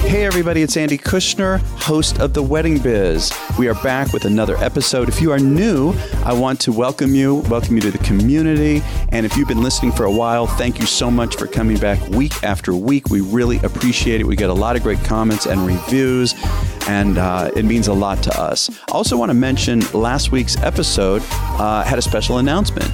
Hey everybody, it's Andy Kushner, host of The Wedding Biz. We are back with another episode. If you are new, I want to welcome you to the community. And if you've been listening for a while, thank you so much for coming back week after week. We really appreciate it. We get a lot of great comments and reviews, and it means a lot to us. I also want to mention last week's episode had a special announcement.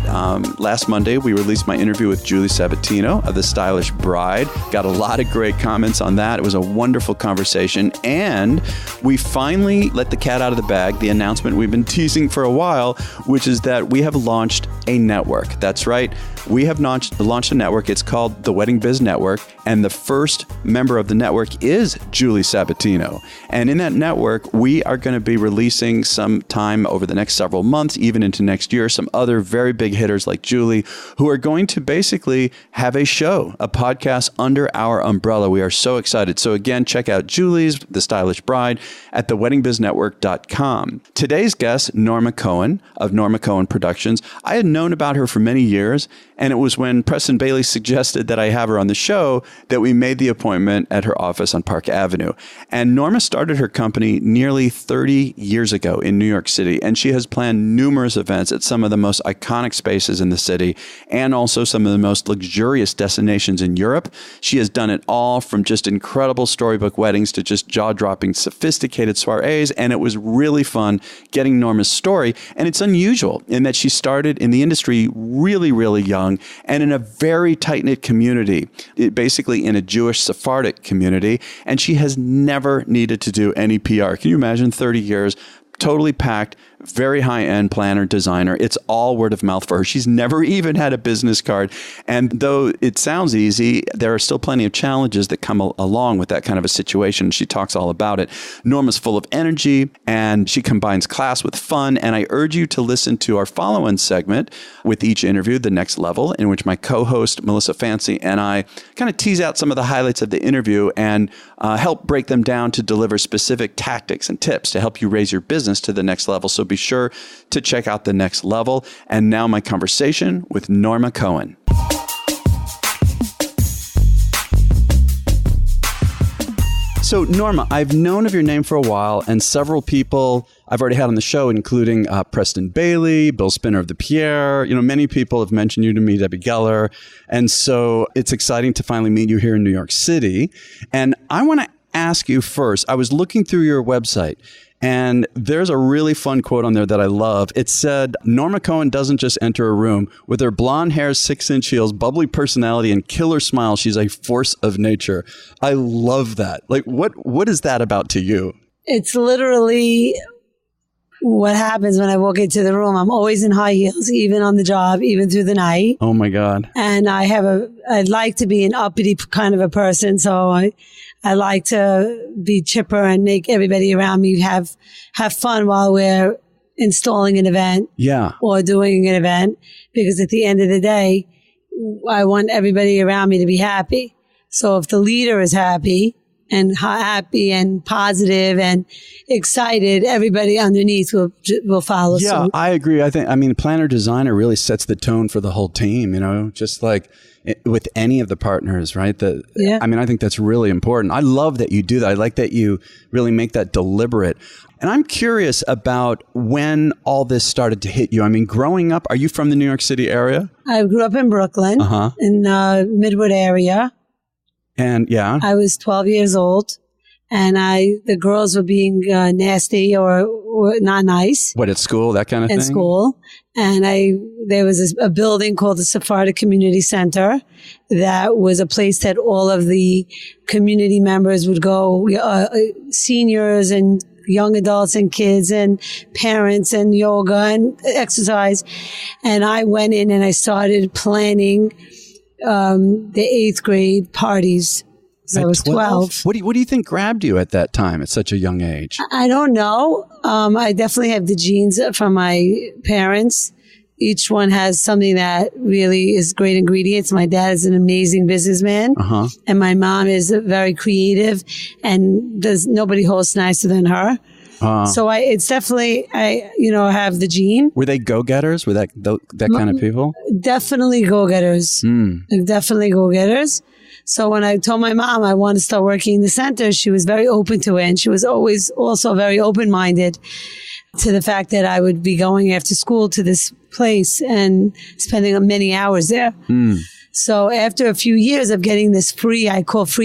Last Monday, we released my interview with Julie Sabatino of The Stylish Bride. Got a lot of great comments on that. It was a wonderful conversation, and we finally let the cat out of the bag, the announcement we've been teasing for a while, which is that we have launched a network. That's right. We have launched a network. It's called the Wedding Biz Network, and the first member of the network is Julie Sabatino. And in that network, we are going to be releasing some time over the next several months, even into next year, some other very big hitters like Julie, who are going to basically have a show, a podcast under our umbrella. We are so excited. So again, check out Julie's The Stylish Bride at theweddingbizNetwork.com. Today's guest, Norma Cohen of Norma Cohen Productions. I had known about her for many years, and it was when Preston Bailey suggested that I have her on the show that we made the appointment at her office on Park Avenue. And Norma started her company nearly 30 years ago in New York City, and she has planned numerous events at some of the most iconic spaces in the city and also some of the most luxurious destinations in Europe. She has done it all from just incredible storybook weddings to just jaw-dropping sophisticated soirees, and it was really fun getting Norma's story. And it's unusual in that she started in the industry really, really young and in a very tight-knit community, basically in a Jewish Sephardic community, and she has never needed to do any PR. Can you imagine 30 years, totally packed, very high-end planner, designer. It's all word of mouth for her. She's never even had a business card. And though it sounds easy, there are still plenty of challenges that come along with that kind of a situation. She talks all about it. Norma's full of energy, and she combines class with fun. And I urge you to listen to our follow-on segment with each interview, The Next Level, in which my co-host, Melissa Fancy, and I kind of tease out some of the highlights of the interview and help break them down to deliver specific tactics and tips to help you raise your business to the next level. So be sure to check out The Next Level. And now my conversation with Norma Cohen. So Norma, I've known of your name for a while, and several people I've already had on the show, including Preston Bailey, Bill Spinner of the Pierre. You know, many people have mentioned you to me, Debbie Geller. And so it's exciting to finally meet you here in New York City. And I want to ask you first, I was looking through your website, and there's a really fun quote on there that I love. It said, Norma Cohen doesn't just enter a room. With her blonde hair, 6-inch heels, bubbly personality, and killer smile, she's a force of nature. I love that. Like, what is that about to you? It's literally what happens when I walk into the room. I'm always in high heels, even on the job, even through the night. Oh my God. And I'd like to be an uppity kind of a person. So I like to be chipper and make everybody around me have fun while we're installing an event. Yeah. Or doing an event. Because at the end of the day, I want everybody around me to be happy. So if the leader is happy and positive and excited, everybody underneath will follow suit. Yeah, I agree. I mean, planner designer really sets the tone for the whole team, you know, just like with any of the partners, right? Yeah. I mean, I think that's really important. I love that you do that. I like that you really make that deliberate. And I'm curious about when all this started to hit you. I mean, growing up, are you from the New York City area? I grew up in Brooklyn, in the Midwood area. And yeah, I was 12 years old, and the girls were being nasty or not nice. What, at school, that kind of thing? In school. And there was a building called the Sephardic Community Center that was a place that all of the community members would go, seniors and young adults and kids and parents and yoga and exercise. And I went in and I started planning the 8th grade parties. So I was 12. What do you think grabbed you at that time at such a young age? I don't know. I definitely have the genes from my parents. Each one has something that really is great ingredients. My dad is an amazing businessman, and my mom is very creative, and nobody hosts nicer than her. So it's definitely, have the gene. Were they go-getters? Were that kind of people? Definitely go-getters. Definitely go-getters. So when I told my mom I wanted to start working in the center, she was very open to it. And she was always also very open-minded to the fact that I would be going after school to this place and spending many hours there. So after a few years of getting this free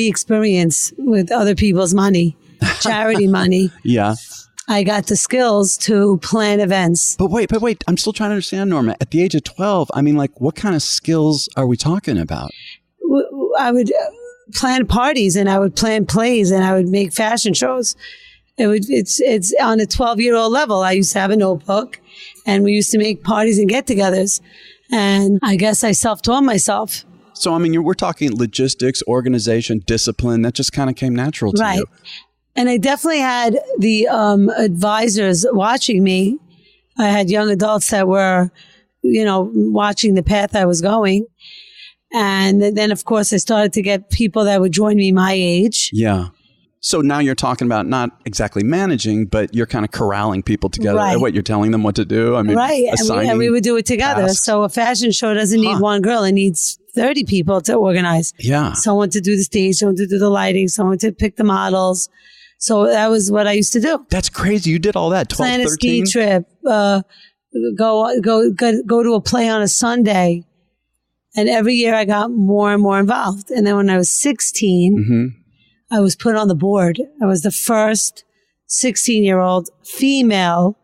experience with other people's money, charity money. Yeah. I got the skills to plan events. But wait. I'm still trying to understand, Norma. At the age of 12, I mean, like, what kind of skills are we talking about? I would plan parties and I would plan plays and I would make fashion shows. It's on a 12-year-old level. I used to have a notebook and we used to make parties and get-togethers. And I guess I self-taught myself. So, I mean, we're talking logistics, organization, discipline. That just kind of came natural to you. And I definitely had the advisors watching me. I had young adults that were, watching the path I was going. And then, of course, I started to get people that would join me my age. Yeah. So now you're talking about not exactly managing, but you're kind of corralling people together. Right. What, you're telling them what to do? I mean, and we would do it together. tasks. So a fashion show doesn't need one girl. It needs 30 people to organize. Yeah. Someone to do the stage, someone to do the lighting, someone to pick the models. So that was what I used to do. That's crazy. You did all that, 12, Plan 13? a ski trip, go to a play on a Sunday. And every year I got more and more involved. And then when I was 16, I was put on the board. I was the first 16-year-old female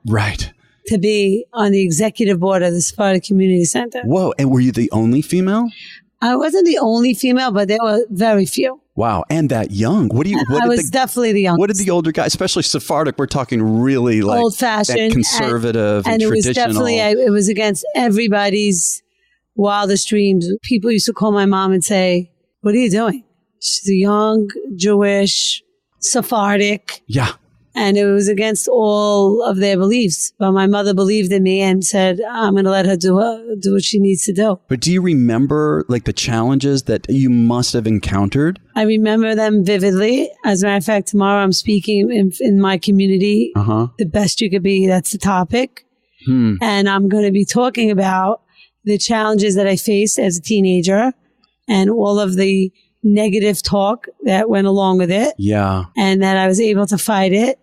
to be on the executive board of the Sephardic Community Center. Whoa. And were you the only female? I wasn't the only female, but there were very few. Wow. And that young. I was definitely the youngest. What did the older guys, especially Sephardic, we're talking really like old-fashioned, conservative and traditional. It was definitely, it was against everybody's wildest dreams. People used to call my mom and say, "What are you doing?" She's a young Jewish Sephardic. Yeah. And it was against all of their beliefs. But my mother believed in me and said, I'm going to let her do what she needs to do. But do you remember like the challenges that you must have encountered? I remember them vividly. As a matter of fact, tomorrow I'm speaking in my community. The best you could be. That's the topic. And I'm going to be talking about the challenges that I faced as a teenager and all of the negative talk that went along with it. Yeah. And that I was able to fight it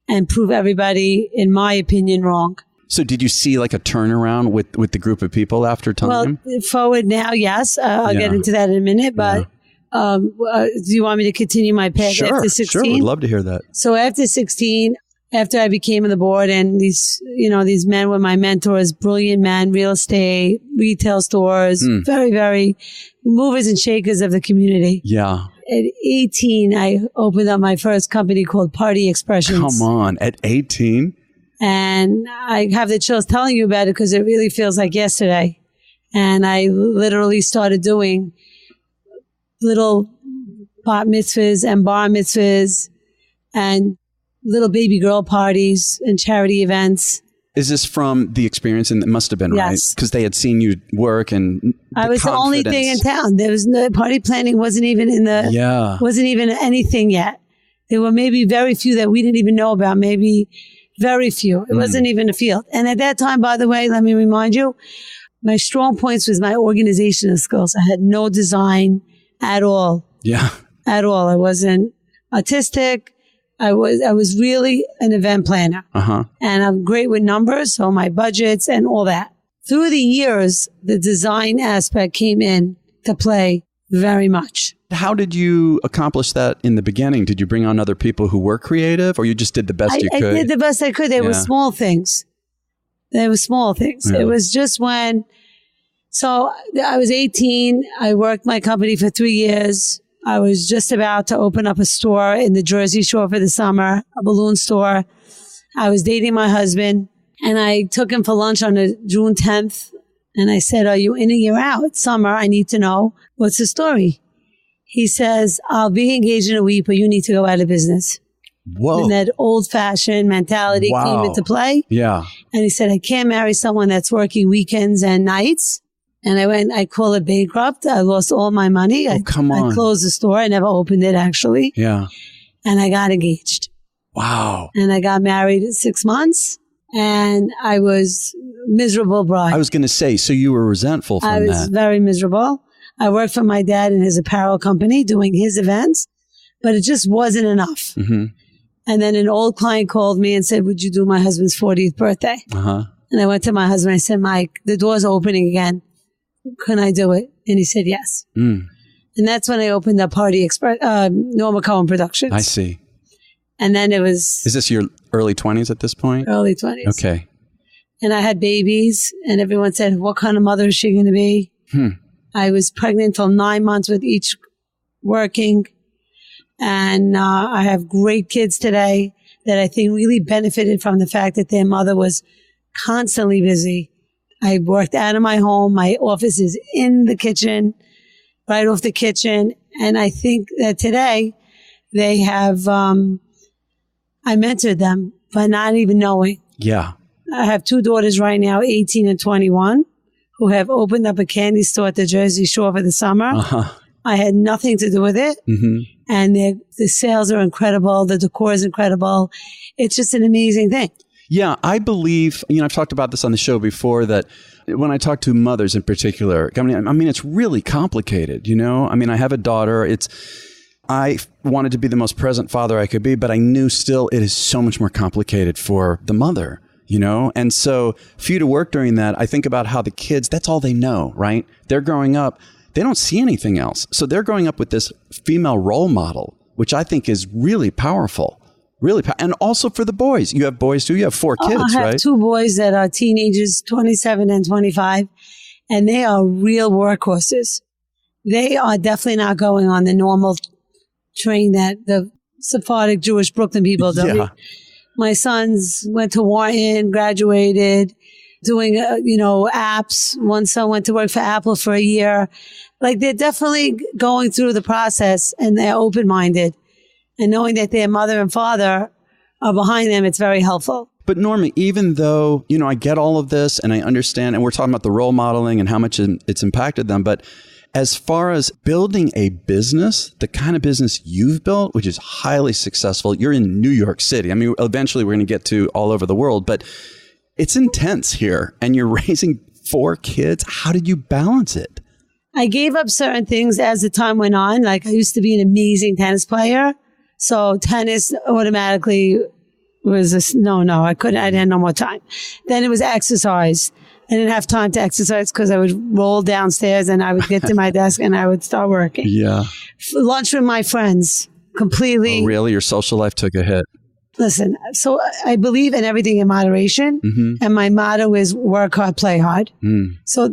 and prove everybody, in my opinion, wrong. So did you see like a turnaround with the group of people after time? Well, forward now, yes. I'll get into that in a minute. But do you want me to continue my path after 16? Sure, we'd love to hear that. So after 16, after I became on the board and these men were my mentors, brilliant men, real estate, retail stores, very, very movers and shakers of the community. Yeah. At 18, I opened up my first company called Party Expressions. Come on, at 18? And I have the chills telling you about it because it really feels like yesterday. And I literally started doing little bat mitzvahs and bar mitzvahs and little baby girl parties and charity events. Is this from the experience? And it must have been, right? Because they had seen you work and I was the only thing in town. There was no party planning, wasn't even anything yet. There were maybe very few that we didn't even know about, maybe very few. It wasn't even a field. And at that time, by the way, let me remind you, my strong points was my organizational skills. I had no design at all. Yeah. At all. I wasn't artistic. I was really an event planner. And I'm great with numbers, so my budgets and all that. Through the years, the design aspect came in to play very much. How did you accomplish that in the beginning? Did you bring on other people who were creative, or you just did the best you could? I did the best I could. They were small things. They were small things. It was just so I was 18. I worked my company for 3 years. I was just about to open up a store in the Jersey Shore for the summer, a balloon store. I was dating my husband and I took him for lunch on June 10th. And I said, are you in or you're out? It's summer. I need to know what's the story. He says, I'll be engaged in a week, but you need to go out of business. Whoa. And that old fashioned mentality came into play. Yeah. And he said, I can't marry someone that's working weekends and nights. And I call it bankrupt. I lost all my money. Come on. I closed the store. I never opened it, actually. Yeah. And I got engaged. Wow. And I got married at 6 months, and I was miserable bride. I was going to say, so you were resentful from that. I was very miserable. I worked for my dad in his apparel company doing his events, but it just wasn't enough. Mm-hmm. And then an old client called me and said, would you do my husband's 40th birthday? Uh-huh. And I went to my husband. I said, Mike, the door's opening again. Can I do it? And he said, yes. Mm. And that's when I opened up Party Express, Norma Cohen Productions. I see. And then it was... Is this your early 20s at this point? Early 20s. Okay. And I had babies, and everyone said, what kind of mother is she going to be? I was pregnant till 9 months with each working. And I have great kids today that I think really benefited from the fact that their mother was constantly busy. I worked out of my home. My office is in the kitchen, right off the kitchen. And I think that today they have, I mentored them, but not even knowing. Yeah. I have 2 daughters right now, 18 and 21, who have opened up a candy store at the Jersey Shore for the summer. Uh-huh. I had nothing to do with it. Mm-hmm. And the sales are incredible. The decor is incredible. It's just an amazing thing. Yeah, I believe, I've talked about this on the show before, that when I talk to mothers in particular, I mean, it's really complicated, I have a daughter. I wanted to be the most present father I could be, but I knew still it is so much more complicated for the mother, And so for you to work during that, I think about how the kids, that's all they know, right? They're growing up. They don't see anything else. So they're growing up with this female role model, which I think is really powerful. And also for the boys. You have boys too? You have 4 kids, right? I have 2 boys that are teenagers, 27 and 25, and they are real workhorses. They are definitely not going on the normal train that the Sephardic Jewish Brooklyn people do. Yeah. My sons went to Wharton, graduated, doing, apps. One son went to work for Apple for a year. Like, they're definitely going through the process, and they're open-minded. And knowing that their mother and father are behind them, it's very helpful. But Norma, even though, I get all of this and I understand, and we're talking about the role modeling and how much it's impacted them, but as far as building a business, the kind of business you've built, which is highly successful, you're in New York City. I mean, eventually we're going to get to all over the world, but it's intense here, and you're raising 4 kids. How did you balance it? I gave up certain things as the time went on. Like, I used to be an amazing tennis player. So tennis automatically was no, I couldn't, I didn't have no more time. Then it was exercise. I didn't have time to exercise because I would roll downstairs and I would get to my desk and I would start working. Yeah. Lunch with my friends, completely. Oh, really? Your social life took a hit. Listen, so I believe in everything in moderation. Mm-hmm. And my motto is work hard, play hard. So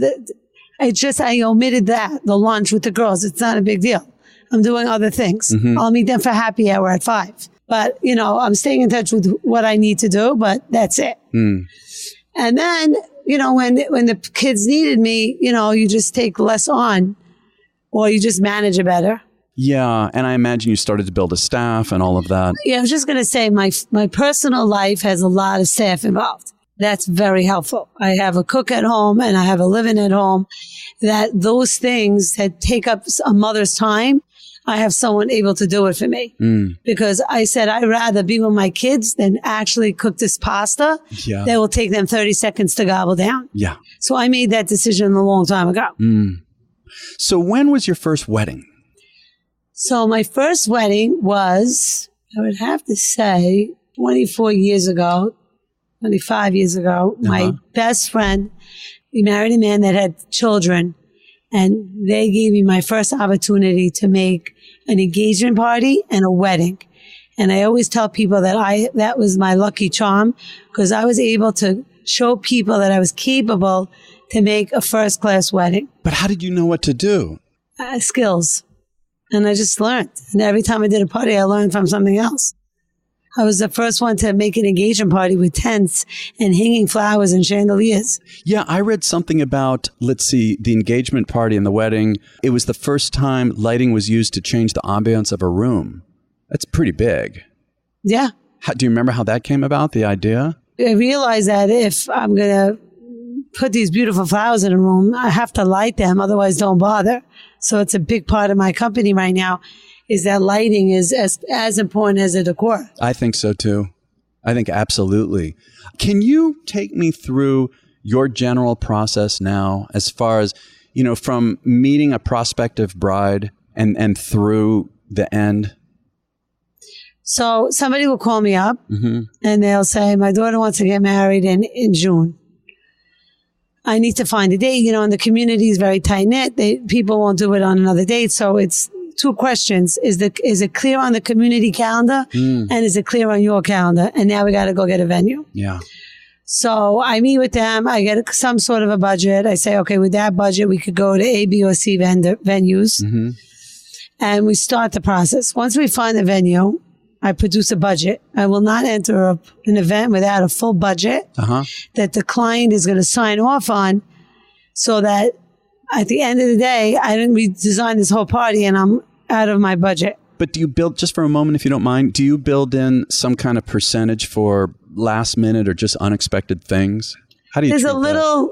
I omitted that, the lunch with the girls. It's not a big deal. I'm doing other things. Mm-hmm. I'll meet them for happy hour at 5. But, I'm staying in touch with what I need to do, but that's it. And then, when the kids needed me, you just take less on, or you just manage it better. Yeah. And I imagine you started to build a staff and all of that. Yeah, I was just going to say my personal life has a lot of staff involved. That's very helpful. I have a cook at home and I have a living at home. Those things that take up a mother's time, I have someone able to do it for me. Because I said I'd rather be with my kids than actually cook this pasta that will take them 30 seconds to gobble down. Yeah. So I made that decision a long time ago. So when was your first wedding? So my first wedding was, I would have to say, 24 years ago, 25 years ago. My best friend, we married a man that had children, and they gave me my first opportunity to make an engagement party and a wedding. And I always tell people that was my lucky charm, because I was able to show people that I was capable to make a first-class wedding. But how did you know what to do? Skills. And I just learned. And every time I did a party, I learned from something else. I was the first one to make an engagement party with tents and hanging flowers and chandeliers. Yeah, I read something about, the engagement party and the wedding. It was the first time lighting was used to change the ambiance of a room. That's pretty big. Yeah. Do you remember how that came about, the idea? I realized that if I'm going to put these beautiful flowers in a room, I have to light them, otherwise don't bother. So it's a big part of my company right now is that lighting is as important as the decor. I think so too. I think absolutely. Can you take me through your general process now as far as, from meeting a prospective bride and through the end? So somebody will call me up and they'll say, my daughter wants to get married in June. I need to find a date. And the community is very tight knit. People won't do it on another date. So it's two questions. Is it clear on the community calendar? And is it clear on your calendar? And now we got to go get a venue. Yeah. So I meet with them. I get some sort of a budget. I say, okay, with that budget, we could go to A, B, or C venues. And we start the process. Once we find the venue, I produce a budget. I will not enter an event without a full budget that the client is going to sign off on, so that at the end of the day, I didn't redesign this whole party and I'm out of my budget. But do you build, just for a moment, if you don't mind, do you build in some kind of percentage for last minute or just unexpected things? How do you? There's a little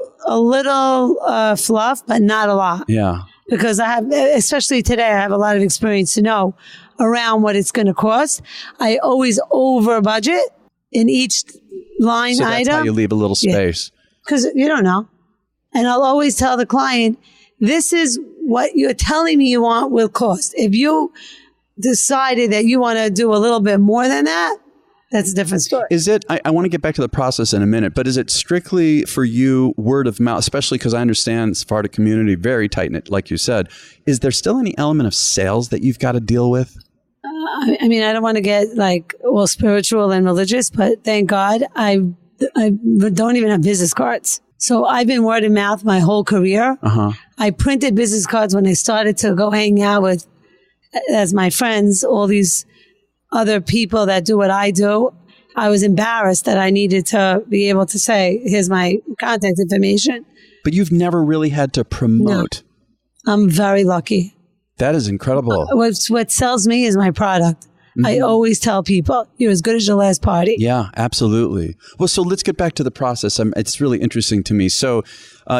fluff, but not a lot. Yeah. Because I have, especially today, I have a lot of experience to know around what it's going to cost. I always over budget in each line item. So that's how you leave a little space. Because you don't know. And I'll always tell the client, this is what you're telling me you want will cost. If you decided that you want to do a little bit more than that, that's a different story. Is it, I want to get back to the process in a minute, but is it strictly for you word of mouth, especially because I understand Sephardic community, very tight-knit, like you said. Is there still any element of sales that you've got to deal with? I mean, I don't want to get all spiritual and religious, but thank God I don't even have business cards. So I've been word of mouth my whole career. I printed business cards when I started to go hang out with, as my friends, all these other people that do what I do. I was embarrassed that I needed to be able to say, here's my contact information. But you've never really had to promote. No. I'm very lucky. That is incredible. What sells me is my product. I always tell people, you're as good as your last party. Yeah, absolutely. Well, so let's get back to the process. It's really interesting to me. So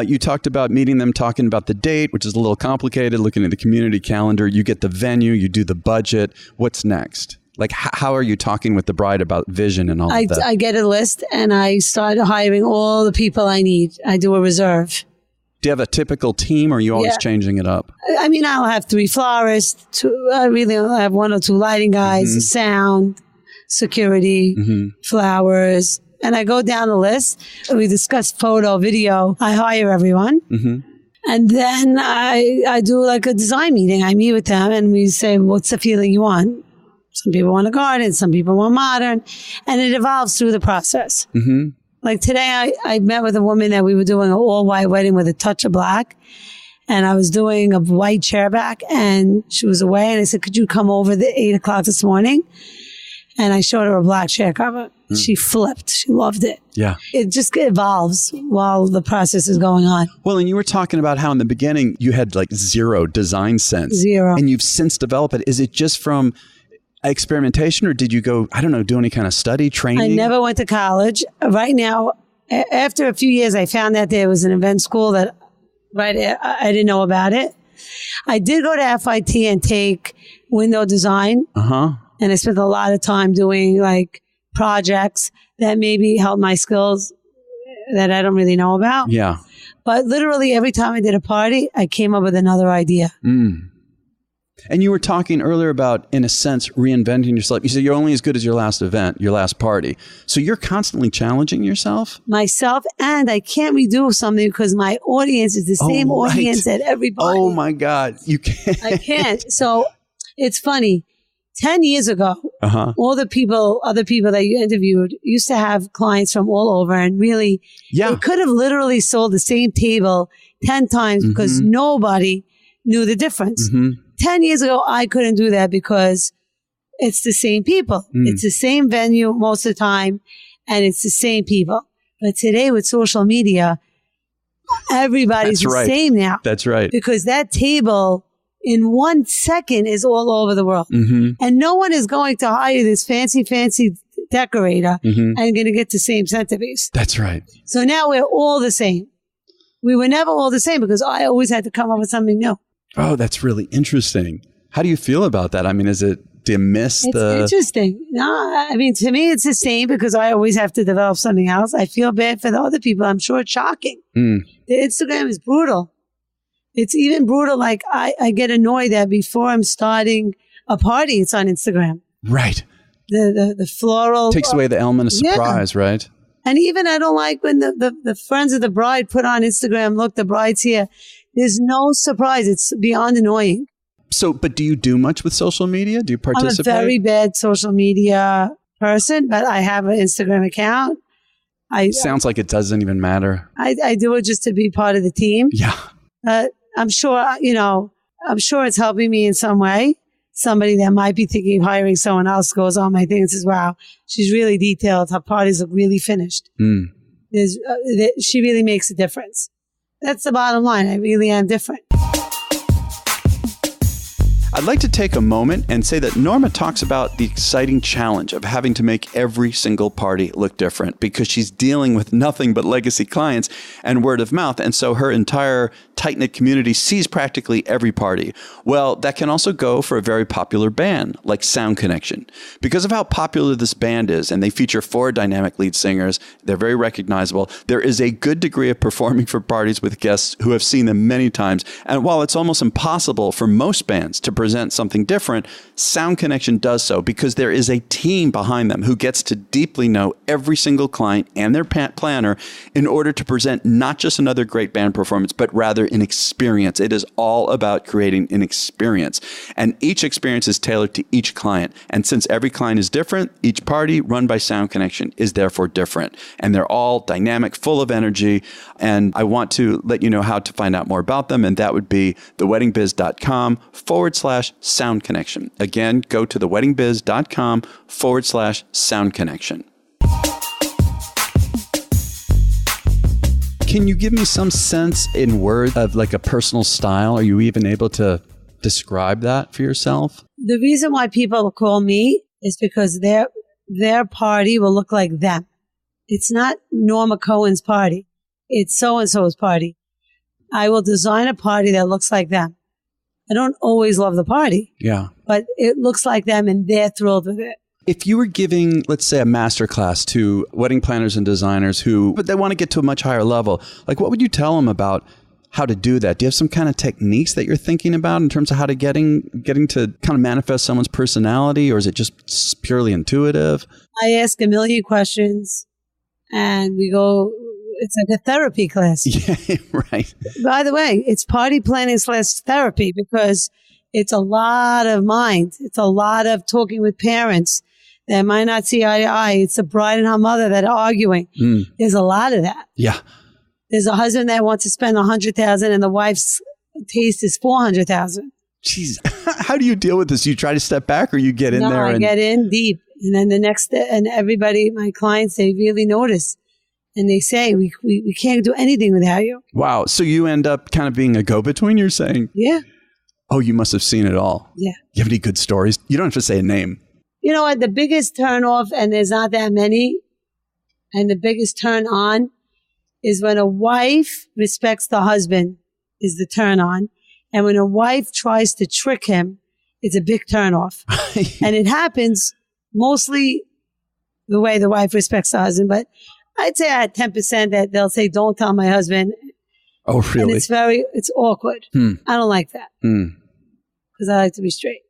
you talked about meeting them, talking about the date, which is a little complicated, looking at the community calendar. You get the venue, you do the budget. What's next? Like, how are you talking with the bride about vision and all of that? I get a list and I start hiring all the people I need. I do a reserve. Do you have a typical team, or are you always changing it up? I mean, I'll have 3 florists. I really only have 1 or 2 lighting guys, sound, security, flowers. And I go down the list. We discuss photo, video. I hire everyone. And then I do like a design meeting. I meet with them and we say, what's the feeling you want? Some people want a garden. Some people want modern. And it evolves through the process. Like today, I met with a woman that we were doing an all-white wedding with a touch of black. And I was doing a white chair back and she was away. And I said, could you come over at 8 o'clock this morning? And I showed her a black chair cover. She flipped. She loved it. Yeah. It just evolves while the process is going on. Well, and you were talking about how in the beginning you had like zero design sense. Zero. And you've since developed it. Is it just from experimentation, or did you go, I don't know, do any kind of study, training? I never went to college. Right now, after a few years, I found that there was an event school that I didn't know about it. I did go to FIT and take window design. And I spent a lot of time doing like projects that maybe helped my skills that I don't really know about. Yeah. But literally every time I did a party, I came up with another idea. And you were talking earlier about, in a sense, reinventing yourself. You said you're only as good as your last event, your last party. So you're constantly challenging yourself? Myself, and I can't redo something because my audience is the same audience at every party. Oh my God. You can't. I can't. So it's funny. 10 years ago, all the other people that you interviewed used to have clients from all over, and really, they could have literally sold the same table 10 times because nobody knew the difference. 10 years ago, I couldn't do that because it's the same people. It's the same venue most of the time, and it's the same people. But today with social media, everybody's the same now. That's right. Because that table in 1 second is all over the world. And no one is going to hire this fancy decorator and going to get the same centerpiece. That's right. So now we're all the same. We were never all the same because I always had to come up with something new. Oh, that's really interesting. How do you feel about that? I mean, do you miss It's interesting. No, I mean, to me, it's the same because I always have to develop something else. I feel bad for the other people. I'm sure it's shocking. The Instagram is brutal. It's even brutal. Like I get annoyed that before I'm starting a party, it's on Instagram. Right. The floral takes away the element of surprise, right? And even I don't like when the friends of the bride put on Instagram, look, the bride's here. There's no surprise. It's beyond annoying. So, but do you do much with social media? Do you participate? I'm a very bad social media person, but I have an Instagram account. Sounds like it doesn't even matter. I do it just to be part of the team. Yeah. I'm sure, I'm sure it's helping me in some way. Somebody that might be thinking of hiring someone else goes on my thing and says, wow, she's really detailed. Her parties look really finished. She really makes a difference. That's the bottom line. I really am different. I'd like to take a moment and say that Norma talks about the exciting challenge of having to make every single party look different because she's dealing with nothing but legacy clients and word of mouth. And so her entire tight-knit community sees practically every party. Well, that can also go for a very popular band like Sound Connection. Because of how popular this band is, and they feature 4 dynamic lead singers, they're very recognizable, there is a good degree of performing for parties with guests who have seen them many times. And while it's almost impossible for most bands to present something different, Sound Connection does so because there is a team behind them who gets to deeply know every single client and their planner in order to present not just another great band performance, but rather an experience. It is all about creating an experience. And each experience is tailored to each client. And since every client is different, each party run by Sound Connection is therefore different. And they're all dynamic, full of energy. And I want to let you know how to find out more about them. And that would be theweddingbiz.com/Sound Connection. Again, go to theweddingbiz.com/Sound Connection. Can you give me some sense in words of like a personal style? Are you even able to describe that for yourself? The reason why people call me is because their party will look like them. It's not Norma Cohen's party. It's so-and-so's party. I will design a party that looks like them. I don't always love the party. Yeah. But it looks like them and they're thrilled with it. If you were giving, let's say, a masterclass to wedding planners and designers but they want to get to a much higher level, like what would you tell them about how to do that? Do you have some kind of techniques that you're thinking about in terms of how to getting to kind of manifest someone's personality, or is it just purely intuitive? I ask a million questions and we go, it's like a therapy class. Yeah, right. By the way, it's party planning / therapy because it's a lot of mind. It's a lot of talking with parents that might not see eye to eye. It's the bride and her mother that are arguing. There's a lot of that. Yeah. There's a husband that wants to spend $100,000 and the wife's taste is $400,000. Jeez. How do you deal with this? You try to step back or you get in there? I get in deep. And then and everybody, my clients, they really notice. And they say, we can't do anything without you. Wow. So you end up kind of being a go-between, you're saying? Yeah. Oh, you must have seen it all. Yeah. You have any good stories? You don't have to say a name. You know what? The biggest turn off, and there's not that many, and the biggest turn on is when a wife respects the husband is the turn on. And when a wife tries to trick him, it's a big turn off. And it happens mostly the way the wife respects the husband. But I'd say I had 10% that they'll say, don't tell my husband. Oh, really? And it's awkward. I don't like that because I like to be straight.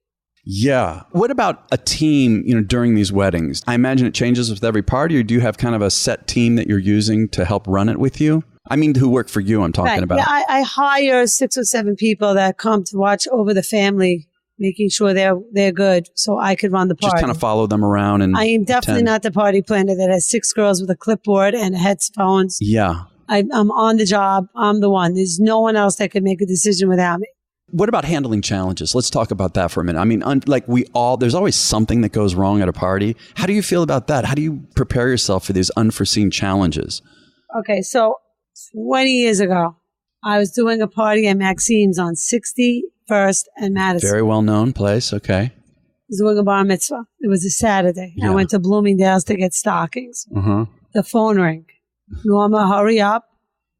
Yeah. What about a team, during these weddings? I imagine it changes with every party, or do you have kind of a set team that you're using to help run it with you? I mean, who work for you, I'm talking about. Yeah, I hire 6 or 7 people that come to watch over the family, making sure they're good so I could run the party. Just kind of follow them around. And I am definitely not the party planner that has 6 girls with a clipboard and headphones. Yeah. I'm on the job. I'm the one. There's no one else that can make a decision without me. What about handling challenges? Let's talk about that for a minute. I mean, there's always something that goes wrong at a party. How do you feel about that? How do you prepare yourself for these unforeseen challenges? Okay, so 20 years ago, I was doing a party at Maxime's on 61st and Madison. Very well-known place, okay. I was doing a bar mitzvah. It was a Saturday. Yeah. I went to Bloomingdale's to get stockings. The phone rang. Norma, hurry up.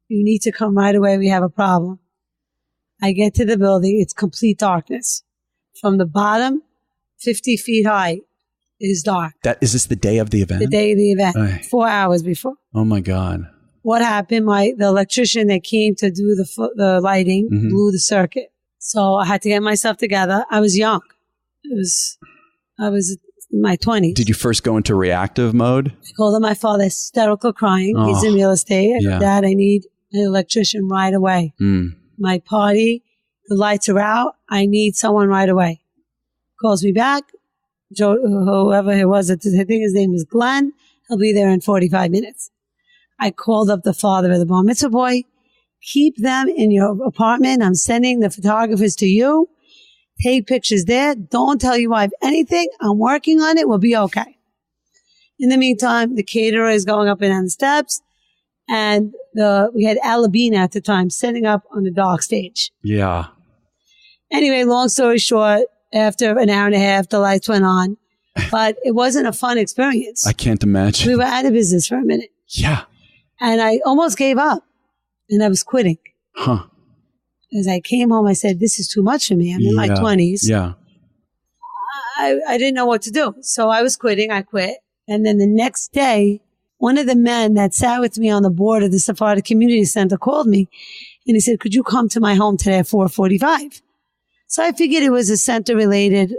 You need to come right away. We have a problem. I get to the building. It's complete darkness. from the bottom, 50 feet high. It is dark. Is this the day of the event? The day of the event, Aye. 4 hours before. Oh my God. What happened? The electrician that came to do the lighting blew the circuit. So I had to get myself together. I was young. I was in my 20s. Did you first go into reactive mode? I called up my father, hysterical crying. Oh, he's in real estate. I said, Dad, I need an electrician right away. My party, the lights are out. I need someone right away. Calls me back. Joe, whoever it was, I think his name was Glenn. He'll be there in 45 minutes. I called up the father of the bar mitzvah boy. Keep them in your apartment. I'm sending the photographers to you. Take pictures there. Don't tell your wife anything. I'm working on it. We'll be okay. In the meantime, the caterer is going up and down the steps. And we had Alabina at the time setting up on the dark stage. Yeah. Anyway, long story short, after an hour and a half, the lights went on. But it wasn't a fun experience. I can't imagine. We were out of business for a minute. Yeah. And I almost gave up. And I was quitting. Huh. As I came home, I said, this is too much for me. I'm in my 20s. Yeah. I didn't know what to do. So I was quitting. I quit. And then the next day, one of the men that sat with me on the board of the Sephardic Community Center called me. And he said, could you come to my home today at 4:45? So I figured it was a center-related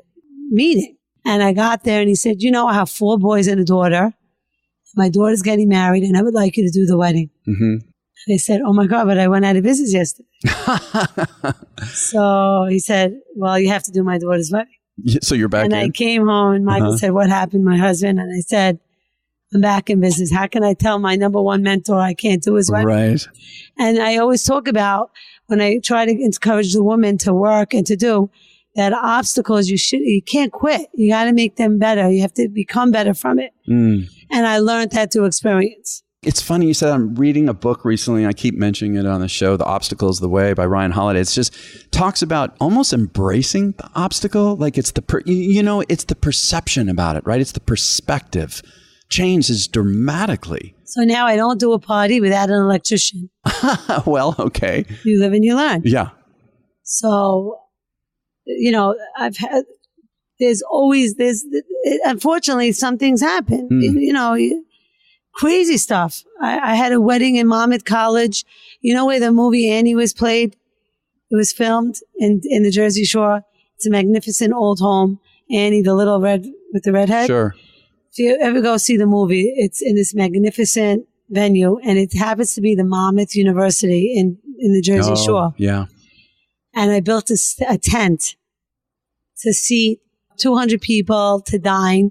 meeting. And I got there and he said, I have 4 boys and a daughter. My daughter's getting married and I would like you to do the wedding. They said, oh my God, but I went out of business yesterday. So he said, well, you have to do my daughter's wedding. So you're back and in? I came home and Michael said, what happened, my husband? And I said, I'm back in business. How can I tell my number one mentor I can't do his wedding? Right. And I always talk about when I try to encourage the woman to work and to do that obstacles, you can't quit. You got to make them better. You have to become better from it. And I learned that through experience. It's funny you said I'm reading a book recently. I keep mentioning it on the show, The Obstacle is the Way by Ryan Holiday. It's just talks about almost embracing the obstacle. Like it's it's the perception about it, right? It's the perspective changes dramatically. So now I don't do a party without an electrician. Well, okay. You live and you learn. Yeah. So, unfortunately, some things happen. Crazy stuff. I had a wedding in Monmouth College. You know where the movie Annie was played? It was filmed in the Jersey Shore. It's a magnificent old home. Annie, the little red with the red head. Sure. If you ever go see the movie, it's in this magnificent venue, and it happens to be the Monmouth University in the Jersey Shore. Yeah. And I built a tent to seat 200 people to dine.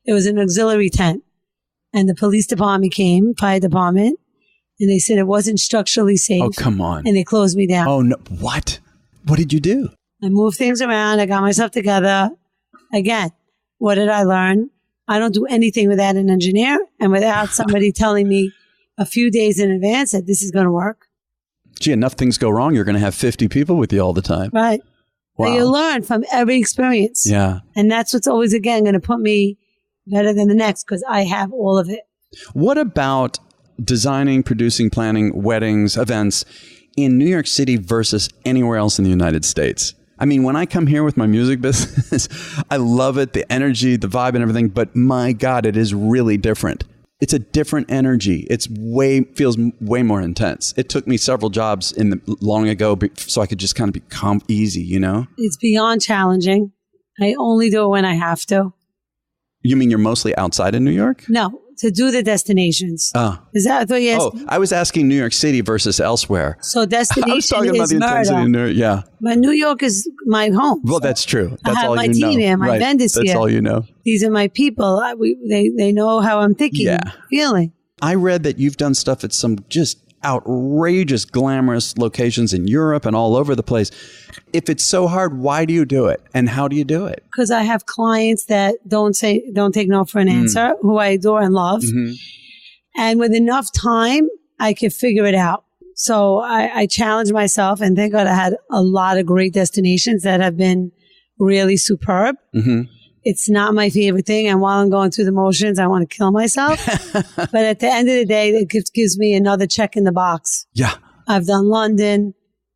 It was an auxiliary tent. And the police department came, fire department, and they said it wasn't structurally safe. Oh, come on. And they closed me down. Oh, no. What? What did you do? I moved things around. I got myself together. Again, what did I learn? I don't do anything without an engineer and without somebody telling me a few days in advance that this is going to work. Gee, enough things go wrong, you're going to have 50 people with you all the time. Right. Wow. And you learn from every experience. Yeah. And that's what's always, again, going to put me better than the next because I have all of it. What about designing, producing, planning weddings, events in New York City versus anywhere else in the United States? I mean, when I come here with my music business, I love it, the energy, the vibe and everything, but my God, it is really different. It's a different energy. Feels way more intense. It took me several jobs long ago so I could just kind of become easy, It's beyond challenging. I only do it when I have to. You mean you're mostly outside of New York? No, to do the destinations. Is that what you asked? I was asking New York City versus elsewhere. So destination I was talking about the intensity in New York. Yeah. But New York is my home. Well, that's true. That's all you know. I have my team here, my vendors here. That's all you know. These are my people. They know how I'm thinking, feeling. I read that you've done stuff at some just outrageous, glamorous locations in Europe and all over the place. If it's so hard, why do you do it? And how do you do it? Because I have clients that don't take no for an answer, who I adore and love. Mm-hmm. And with enough time, I can figure it out. So I challenge myself, and thank God I had a lot of great destinations that have been really superb. Mm-hmm. It's not my favorite thing. And while I'm going through the motions, I want to kill myself. But at the end of the day, it gives me another check in the box. Yeah. I've done London,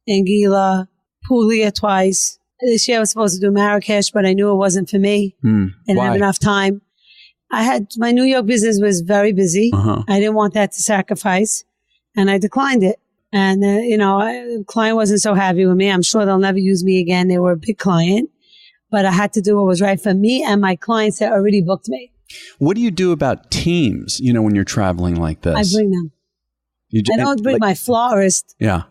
Anguilla, Puglia twice. This year I was supposed to do Marrakesh, but I knew it wasn't for me. I didn't have enough time. My New York business was very busy. I didn't want that to sacrifice, and I declined it. And, the client wasn't so happy with me. I'm sure they'll never use me again. They were a big client, but I had to do what was right for me and my clients that already booked me. What do you do about teams, when you're traveling like this? I bring them. I don't bring my florist. Yeah.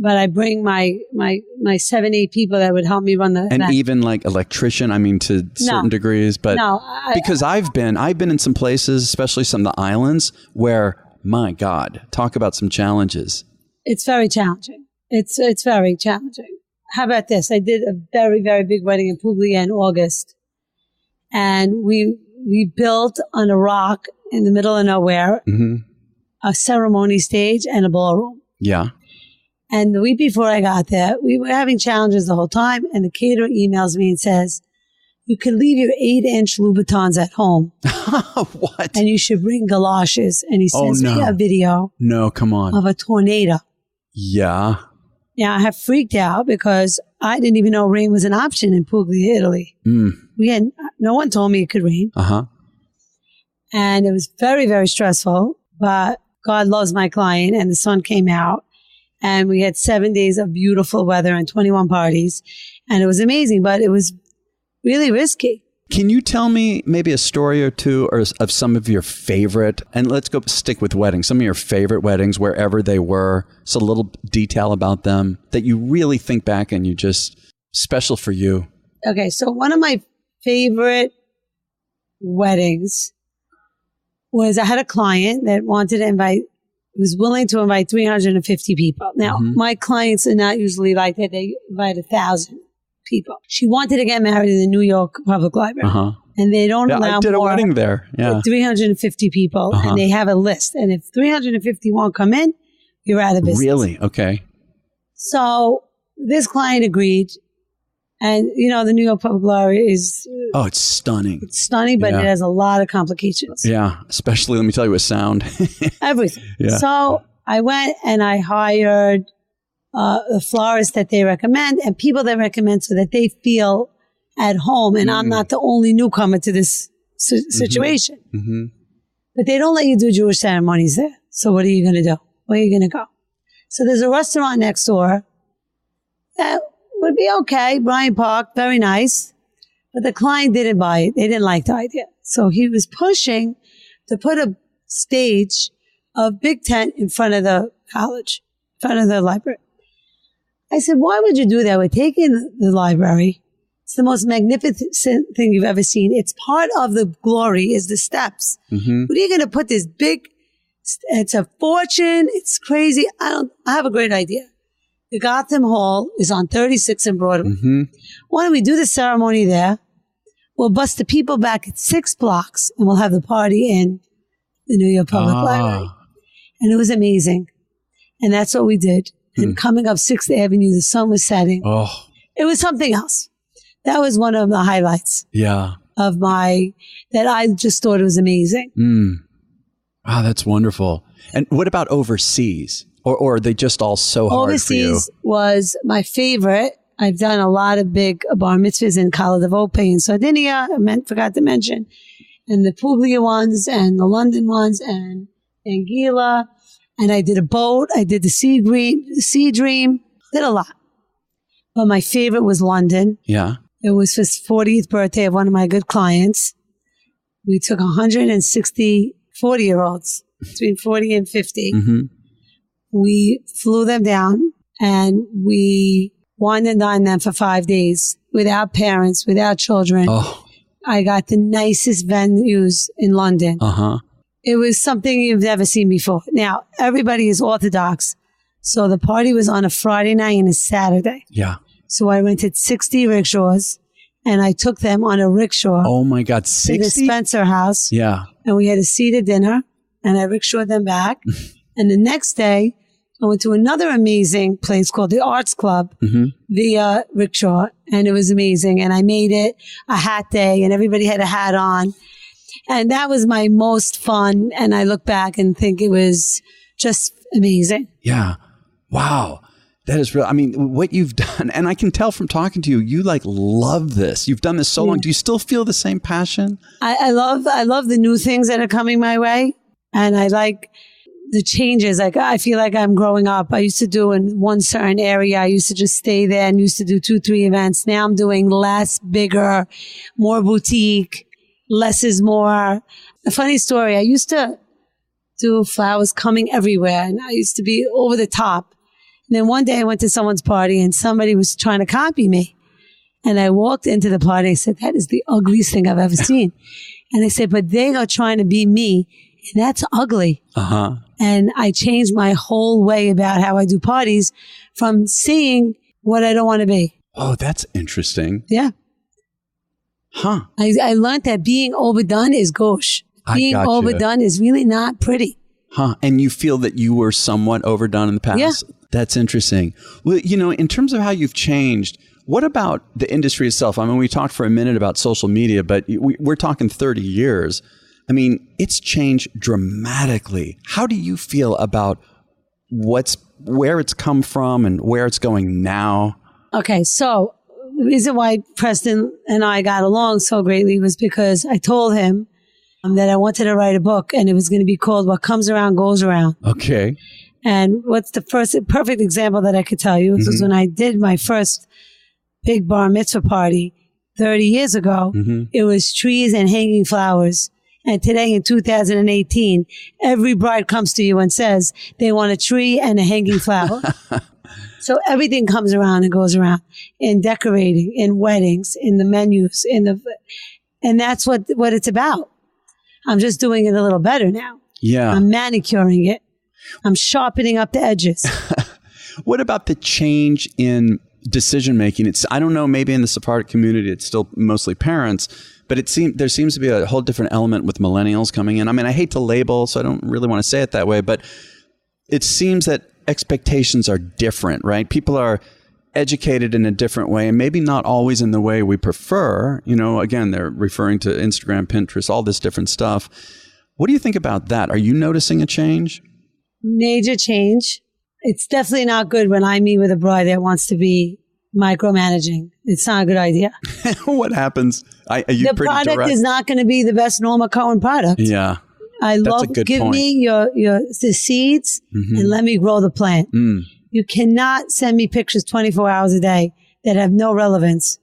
But I bring my 7-8 people that would help me run the and event. Even like electrician, to certain degrees, but because I've been in some places, especially some of the islands, where my God, talk about some challenges. It's very challenging. It's very challenging. How about this? I did a very, very big wedding in Puglia in August, and we built on a rock in the middle of nowhere a ceremony stage and a ballroom. Yeah. And the week before I got there, we were having challenges the whole time. And the caterer emails me and says, you can leave your 8-inch Louboutins at home. What? And you should bring galoshes. And he sends me a video. No, come on. Of a tornado. Yeah. Yeah, I have freaked out because I didn't even know rain was an option in Puglia, Italy. No one told me it could rain. And it was very, very stressful. But God loves my client, and the sun came out. And we had 7 days of beautiful weather and 21 parties. And it was amazing, but it was really risky. Can you tell me maybe a story or two of some of your favorite, and let's stick with weddings, some of your favorite weddings, wherever they were, so a little detail about them that you really think back and you just, special for you. Okay, so one of my favorite weddings was I had a client that was willing to invite 350 people. Now, my clients are not usually like that. They invite 1,000 people. She wanted to get married in the New York Public Library. And they don't allow I did more a wedding there. Yeah. 350 people. And they have a list. And if 350 won't come in, you're out of business. Really? Okay. So this client agreed. And, the New York Public Library is... Oh, it's stunning. It's stunning, but it has a lot of complications. Yeah. Especially, let me tell you, with sound. Everything. Yeah. So I went and I hired the florist that they recommend and people that recommend so that they feel at home. And I'm not the only newcomer to this situation. But they don't let you do Jewish ceremonies there. So what are you going to do? Where are you going to go? So there's a restaurant next door that would be okay. Bryant Park, very nice. But the client didn't buy it. They didn't like the idea. So he was pushing to put a stage, a big tent in front of the college, in front of the library. I said, why would you do that? We're taking the library. It's the most magnificent thing you've ever seen. It's part of the glory is the steps. What are you going to put this big, it's a fortune. It's crazy. I have a great idea. The Gotham Hall is on 36 and Broadway. Why don't we do the ceremony there? We'll bus the people back at 6 blocks and we'll have the party in the New York Public Library. And it was amazing. And that's what we did. And coming up 6th Avenue, the sun was setting. It was something else. That was one of the highlights. Yeah. That I just thought it was amazing. Wow, that's wonderful. And what about overseas? Or are they just all so hard for you? Overseas was my favorite. I've done a lot of big bar mitzvahs in Cala de Volpe in Sardinia. Forgot to mention. And the Puglia ones and the London ones and Anguilla. And I did a boat. I did the Sea Dream. Did a lot. But my favorite was London. Yeah. It was his 40th birthday of one of my good clients. We took 160 40-year-olds, between 40 and 50. We flew them down and we wined and dined them for 5 days without parents, without children. I got the nicest venues in London. It was something you've never seen before. Now, everybody is Orthodox. So the party was on a Friday night and a Saturday. Yeah. So I rented 60 rickshaws and I took them on a rickshaw. Oh my God, 60? To the Spencer House. Yeah. And we had a seated dinner and I rickshawed them back. And the next day, I went to another amazing place called the Arts Club via rickshaw. And it was amazing. And I made it a hat day and everybody had a hat on. And that was my most fun. And I look back and think it was just amazing. Yeah. Wow. That is real. I mean, what you've done, and I can tell from talking to you, you like love this. You've done this so long. Do you still feel the same passion? I love the new things that are coming my way. And I like the changes. Like, I feel like I'm growing up. I used to do in one certain area. I used to just stay there and used to do 2-3 events. Now I'm doing less, bigger, more boutique, less is more. A funny story. I used to do flowers coming everywhere and I used to be over the top. And then one day I went to someone's party and somebody was trying to copy me. And I walked into the party. I said, that is the ugliest thing I've ever seen. And I said, but they are trying to be me. And that's ugly. Uh-huh. And I changed my whole way about how I do parties from seeing what I don't want to be. Oh, that's interesting. Yeah. Huh. I learned that being overdone is gauche. Being overdone is really not pretty. Huh. And you feel that you were somewhat overdone in the past? Yeah. That's interesting. Well, you know, in terms of how you've changed, what about the industry itself? I mean, we talked for a minute about social media, but we're talking 30 years. I mean, it's changed dramatically. How do you feel about where it's come from and where it's going now? Okay, so the reason why Preston and I got along so greatly was because I told him that I wanted to write a book and it was going to be called What Comes Around Goes Around. Okay. And what's the first perfect example that I could tell you was when I did my first big bar mitzvah party 30 years ago. It was trees and hanging flowers. And today in 2018, every bride comes to you and says they want a tree and a hanging flower. So everything comes around and goes around in decorating, in weddings, in the menus, and that's what it's about. I'm just doing it a little better now. Yeah. I'm manicuring it. I'm sharpening up the edges. What about the change in decision making? I don't know, maybe in the Sephardic community, it's still mostly parents, but there seems to be a whole different element with millennials coming in. I mean, I hate to label, so I don't really want to say it that way, but it seems that expectations are different, right? People are educated in a different way and maybe not always in the way we prefer. You know, again, they're referring to Instagram, Pinterest, all this different stuff. What do you think about that? Are you noticing a change? Major change. It's definitely not good when I meet with a bride that wants to be micromanaging. It's not a good idea. What happens? The product is not going to be the best Norma Cohen product. Yeah. Give me the seeds and let me grow the plant. You cannot send me pictures 24 hours a day that have no relevance.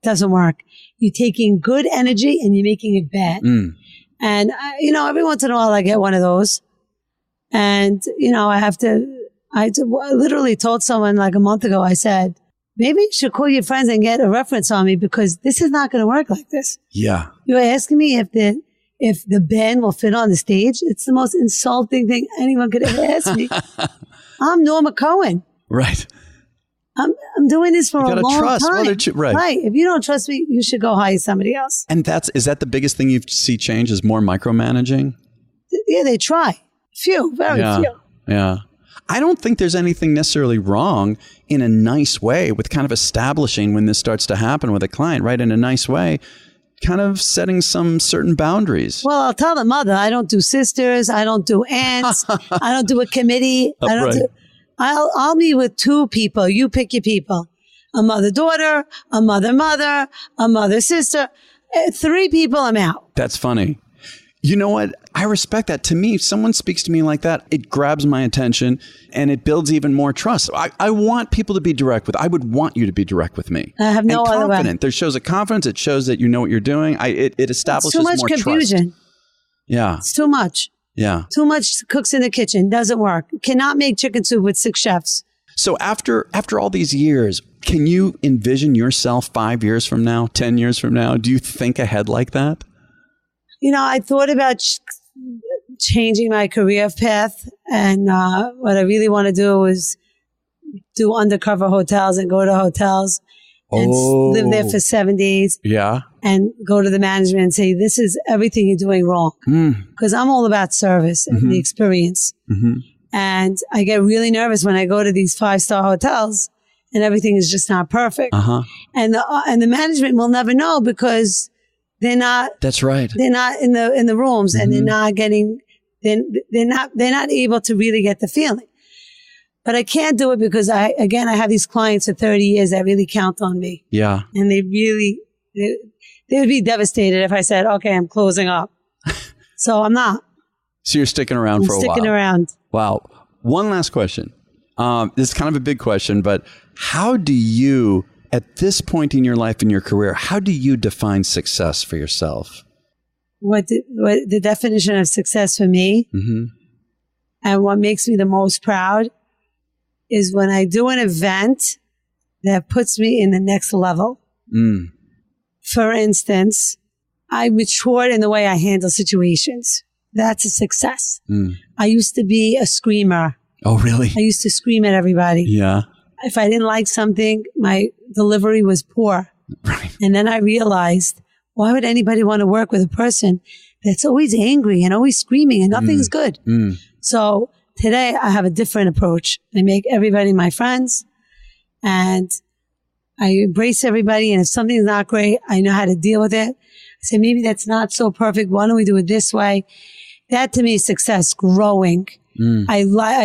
Doesn't work. You're taking good energy and you're making it bad. And, every once in a while I get one of those. And, I literally told someone like a month ago, I said, maybe you should call your friends and get a reference on me because this is not going to work like this. Yeah. You're asking me if the band will fit on the stage. It's the most insulting thing anyone could ever ask me. I'm Norma Cohen. Right. I'm doing this for a long trust. time. Right. If you don't trust me, you should go hire somebody else. And is that the biggest thing you see change is more micromanaging? Yeah, they try. Very few. Yeah. I don't think there's anything necessarily wrong in a nice way with kind of establishing when this starts to happen with a client, right? In a nice way, kind of setting some certain boundaries. Well, I'll tell the mother, I don't do sisters. I don't do aunts. I don't do a committee. I'll meet with 2 people. You pick your people. A mother-daughter, a mother-mother, a mother-sister. 3 people, I'm out. That's funny. You know what? I respect that. To me, if someone speaks to me like that, it grabs my attention and it builds even more trust. I want people to be direct I would want you to be direct with me. I have no other way. There shows a confidence. It shows that you know what you're doing. It establishes more trust. Too much confusion. Yeah. It's too much. Yeah. Too much cooks in the kitchen. Doesn't work. Cannot make chicken soup with 6 chefs. So after all these years, can you envision yourself 5 years from now, 10 years from now? Do you think ahead like that? I thought about changing my career path. And what I really want to do is do undercover hotels and go to hotels and live there for 7 days. Yeah. And go to the management and say, this is everything you're doing wrong. Because I'm all about service and the experience. And I get really nervous when I go to these 5-star hotels and everything is just not perfect. And the management will never know because they're not. That's right. They're not in the rooms and they're not getting. They're not able to really get the feeling. But I can't do it because I have these clients for 30 years that really count on me. Yeah. And they would be devastated if I said, okay, I'm closing up. So I'm not. So you're sticking around for a while. Sticking around. Wow. One last question. This is kind of a big question, but how do you, at this point in your life and your career, how do you define success for yourself? What the definition of success for me, and what makes me the most proud is when I do an event that puts me in the next level. For instance, I matured in the way I handle situations. That's a success. I used to be a screamer. Oh, really? I used to scream at everybody. Yeah. If I didn't like something, my delivery was poor. Right. And then I realized, why would anybody want to work with a person that's always angry and always screaming and nothing's good? So today I have a different approach. I make everybody my friends and I embrace everybody. And if something's not great, I know how to deal with it. I say, maybe that's not so perfect. Why don't we do it this way? That to me is success, growing. I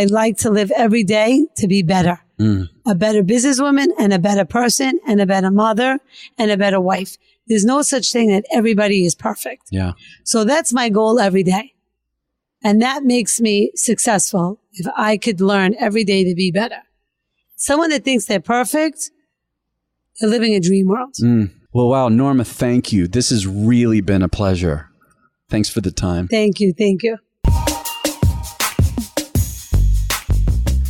like to live every day to be better. A better businesswoman and a better person and a better mother and a better wife. There's no such thing that everybody is perfect. Yeah. So that's my goal every day. And that makes me successful if I could learn every day to be better. Someone that thinks they're perfect, they're living a dream world. Well, wow, Norma, thank you. This has really been a pleasure. Thanks for the time. Thank you. Thank you.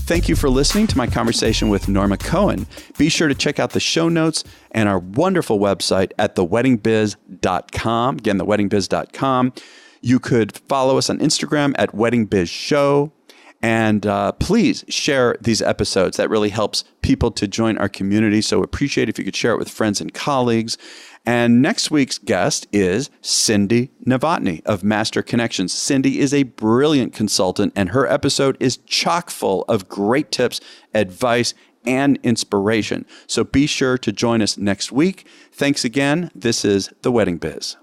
Thank you for listening to my conversation with Norma Cohen. Be sure to check out the show notes and our wonderful website at theweddingbiz.com. Again, theweddingbiz.com. You could follow us on Instagram at weddingbizshow. And please share these episodes. That really helps people to join our community. So appreciate if you could share it with friends and colleagues. And next week's guest is Cindy Novotny of Master Connections. Cindy is a brilliant consultant, and her episode is chock full of great tips, advice, and inspiration. So be sure to join us next week. Thanks again. This is The Wedding Biz.